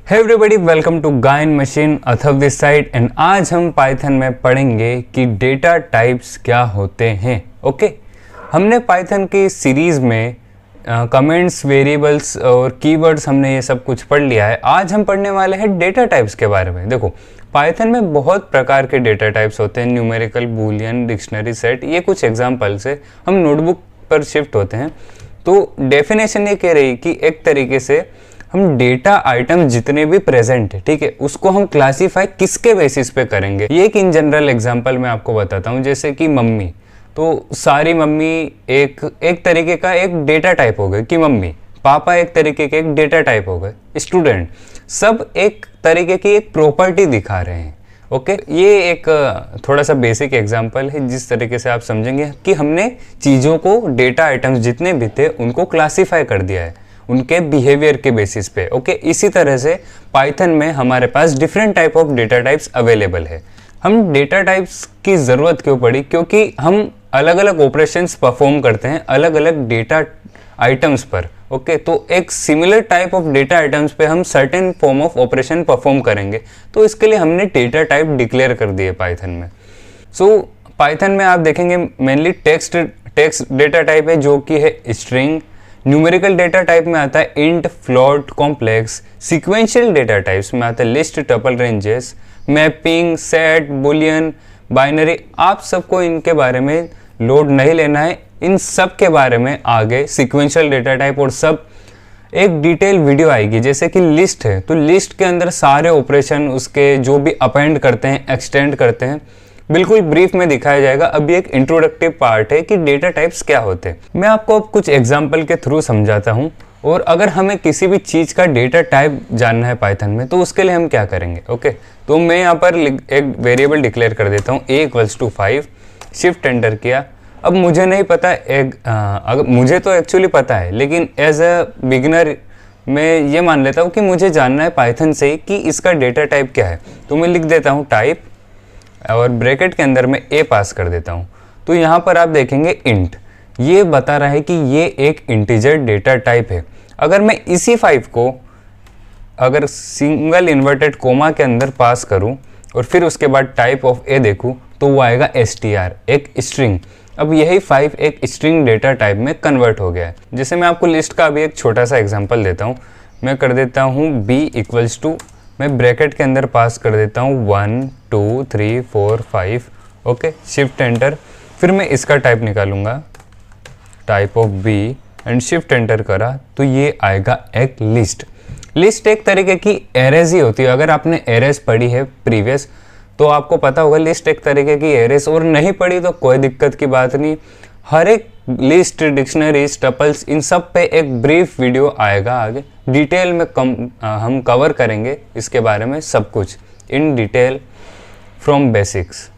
Hey everybody, welcome to गायन machine, Atharva this side. And आज हम पाइथन में पढ़ेंगे कि डेटा टाइप्स क्या होते हैं। ओके, हमने पाइथन की सीरीज में कमेंट्स, वेरिएबल्स और कीवर्ड्स, हमने ये सब कुछ पढ़ लिया है। आज हम पढ़ने वाले हैं डेटा टाइप्स के बारे में। देखो, पाइथन में बहुत प्रकार के डेटा टाइप्स होते हैं, न्यूमेरिकल, बूलियन, डिक्शनरी सेट। ये कुछ एग्जाम्पल्स है। हम नोटबुक पर शिफ्ट होते हैं तो डेफिनेशन ये कह रही कि एक तरीके से हम डेटा आइटम जितने भी प्रेजेंट है, ठीक है, उसको हम क्लासीफाई किसके बेसिस पे करेंगे। ये एक इन जनरल एग्जांपल मैं आपको बताता हूँ। जैसे कि मम्मी, तो सारी मम्मी एक तरीके का एक डेटा टाइप हो गए कि मम्मी। पापा एक तरीके के एक डेटा टाइप हो गए। स्टूडेंट, सब एक तरीके की एक प्रॉपर्टी दिखा रहे हैं। ओके, ये एक थोड़ा सा बेसिक एग्जांपल है जिस तरीके से आप समझेंगे कि हमने चीज़ों को, डेटा आइटम्स जितने भी थे उनको क्लासीफाई कर दिया है उनके बिहेवियर के बेसिस पे। ओके, इसी तरह से पाइथन में हमारे पास different type of data types available है। हम डेटा टाइप्स की ज़रूरत क्यों पड़ी? क्योंकि हम अलग अलग ऑपरेशंस परफॉर्म करते हैं अलग अलग डेटा आइटम्स पर। ओके, तो एक similar type of data items पे हम certain form of operation perform करेंगे, तो इसके लिए हमने डेटा टाइप डिक्लेयर कर दिए पाइथन में। पाइथन में आप देखेंगे मेनली टेक्स्ट डेटा टाइप है जो कि है स्ट्रिंग। न्यूमेरिकल डेटा टाइप में आता है int, float, complex. Sequential data types में आता है list, tuple, ranges, mapping, set, Boolean, binary. आप सबको इनके बारे में लोड नहीं लेना है। इन सब के बारे में आगे सीक्वेंशियल डेटा टाइप और सब एक डिटेल वीडियो आएगी। जैसे कि लिस्ट है तो लिस्ट के अंदर सारे ऑपरेशन, उसके जो भी अपेंड करते हैं, एक्सटेंड करते हैं, बिल्कुल ब्रीफ में दिखाया जाएगा। अभी एक इंट्रोडक्टिव पार्ट है कि डेटा टाइप्स क्या होते हैं। मैं आपको अब कुछ एग्जांपल के थ्रू समझाता हूं। और अगर हमें किसी भी चीज़ का डेटा टाइप जानना है पाइथन में, तो उसके लिए हम क्या करेंगे। ओके, तो मैं यहाँ पर एक वेरिएबल डिक्लेयर कर देता हूँ a=5। शिफ्ट एंटर किया। अब मुझे नहीं पता अगर मुझे तो एक्चुअली पता है, लेकिन एज अ बिगिनर मैं ये मान लेता हूँ कि मुझे जानना है पाइथन से कि इसका डेटा टाइप क्या है। तो मैं लिख देता हूँ टाइप और ब्रैकेट के अंदर मैं a पास कर देता हूँ। तो यहाँ पर आप देखेंगे इंट, ये बता रहा है कि ये एक इंटीजर डेटा टाइप है। अगर मैं इसी 5 को अगर सिंगल इन्वर्टेड कोमा के अंदर पास करूँ और फिर उसके बाद टाइप ऑफ a देखूँ तो वो आएगा str, एक स्ट्रिंग। अब यही 5 एक स्ट्रिंग डेटा टाइप में कन्वर्ट हो गया है। जैसे मैं आपको लिस्ट का अभी एक छोटा सा एग्जांपल देता हूँ। मैं कर देता हूँ b=, मैं ब्रैकेट के अंदर पास कर देता हूँ 1 2 3 4 5। Okay, shift enter. फिर मैं इसका टाइप निकालूंगा, type of b, and shift enter करा तो ये आएगा एक लिस्ट। लिस्ट एक तरीके की एरेज ही होती है। अगर आपने एरेज पढ़ी है प्रीवियस तो आपको पता होगा लिस्ट एक तरीके की एरेज, और नहीं पढ़ी तो कोई दिक्कत की बात नहीं। हर एक लिस्ट, डिक्शनरीज, टपल्स, इन सब पे एक ब्रीफ वीडियो आएगा आगे। डिटेल में हम कवर करेंगे इसके बारे में सब कुछ इन डिटेल फ्रॉम बेसिक्स।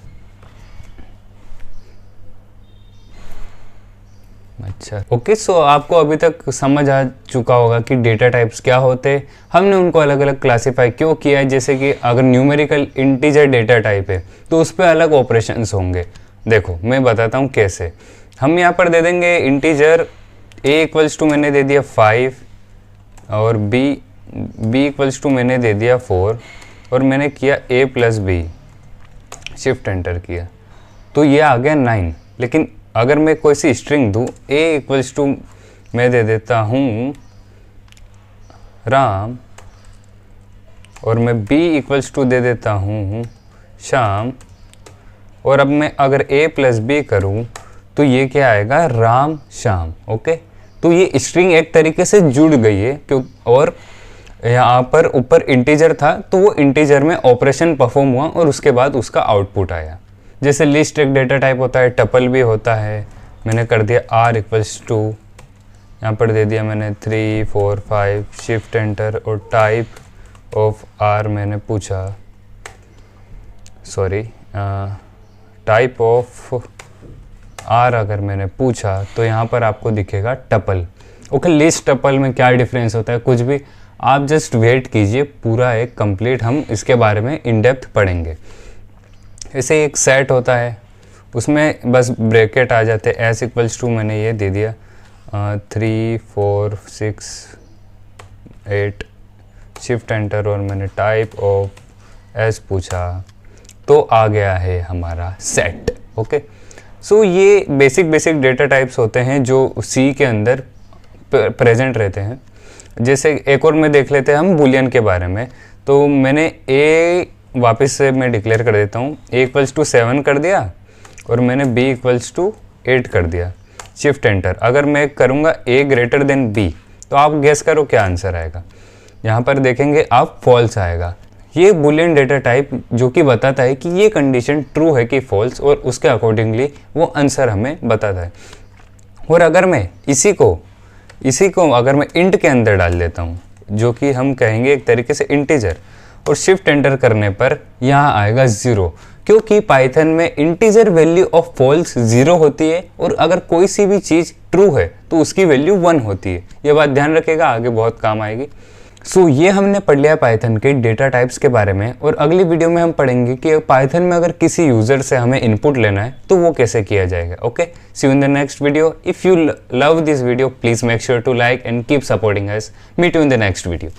अच्छा, ओके, सो आपको अभी तक समझ आ चुका होगा कि डेटा टाइप्स क्या होते हैं, हमने उनको अलग अलग क्लासीफाई क्यों किया है। जैसे कि अगर न्यूमेरिकल इंटीजर डेटा टाइप है तो उस पर अलग ऑपरेशंस होंगे। देखो मैं बताता हूँ कैसे। हम यहाँ पर दे देंगे इंटीजर a=, मैंने दे दिया 5, और b=, मैंने दे दिया 4, और मैंने किया a+b, शिफ्ट एंटर किया तो ये आ गया 9। लेकिन अगर मैं कोई सी स्ट्रिंग दूँ, a=, मैं दे देता हूँ राम, और मैं b=, दे देता हूँ श्याम, और अब मैं अगर a+b करूँ तो ये क्या आएगा, राम श्याम। ओके, तो ये स्ट्रिंग एक तरीके से जुड़ गई है क्यों, और यहाँ पर ऊपर इंटीजर था तो वो इंटीजर में ऑपरेशन परफॉर्म हुआ और उसके बाद उसका आउटपुट आया। जैसे लिस्ट एक डेटा टाइप होता है, टपल भी होता है। मैंने कर दिया r=, यहाँ पर दे दिया मैंने 3 4 5, शिफ्ट एंटर, और टाइप ऑफ r मैंने पूछा, सॉरी, टाइप ऑफ r अगर मैंने पूछा तो यहाँ पर आपको दिखेगा टपल। ओके, लिस्ट टपल में क्या डिफरेंस होता है कुछ भी आप जस्ट वेट कीजिए, पूरा एक कंप्लीट हम इसके बारे में इन डेप्थ पढ़ेंगे। ऐसे एक सेट होता है, उसमें बस ब्रैकेट आ जाते हैं। s=, मैंने ये दे दिया 3 4 6 8 शिफ्ट एंटर और मैंने टाइप ऑफ एस पूछा तो आ गया है हमारा सेट। ओके, सो ये बेसिक डेटा टाइप्स होते हैं जो सी के अंदर प्रेजेंट रहते हैं। जैसे एक और में देख लेते हैं हम बुलियन के बारे में। तो मैंने ए वापस से मैं डिक्लेयर कर देता हूँ, ए इक्वल्स टू 7 कर दिया और मैंने बी इक्वल्स टू 8 कर दिया। शिफ्ट एंटर, अगर मैं करूँगा ए ग्रेटर देन बी तो आप गेस करो क्या आंसर आएगा। यहाँ पर देखेंगे आप फॉल्स आएगा। ये बुलियन डेटा टाइप जो कि बताता है कि ये कंडीशन ट्रू है कि फॉल्स, और उसके अकॉर्डिंगली वो आंसर हमें बताता है। और अगर मैं इसी को अगर मैं इंट के अंदर डाल देता हूँ, जो कि हम कहेंगे एक तरीके से इंटीजर, और शिफ्ट एंटर करने पर यहाँ आएगा 0, क्योंकि पाइथन में इंटीजर वैल्यू ऑफ फॉल्स 0 होती है और अगर कोई सी भी चीज़ ट्रू है तो उसकी वैल्यू 1 होती है। ये बात ध्यान रखिएगा, आगे बहुत काम आएगी। सो ये हमने पढ़ लिया पाइथन के डेटा टाइप्स के बारे में, और अगली वीडियो में हम पढ़ेंगे कि पाइथन में अगर किसी यूजर से हमें इनपुट लेना है तो वो कैसे किया जाएगा। Okay, see you in the next video. If you love this video please make sure to like and keep supporting us. Meet you in the next video.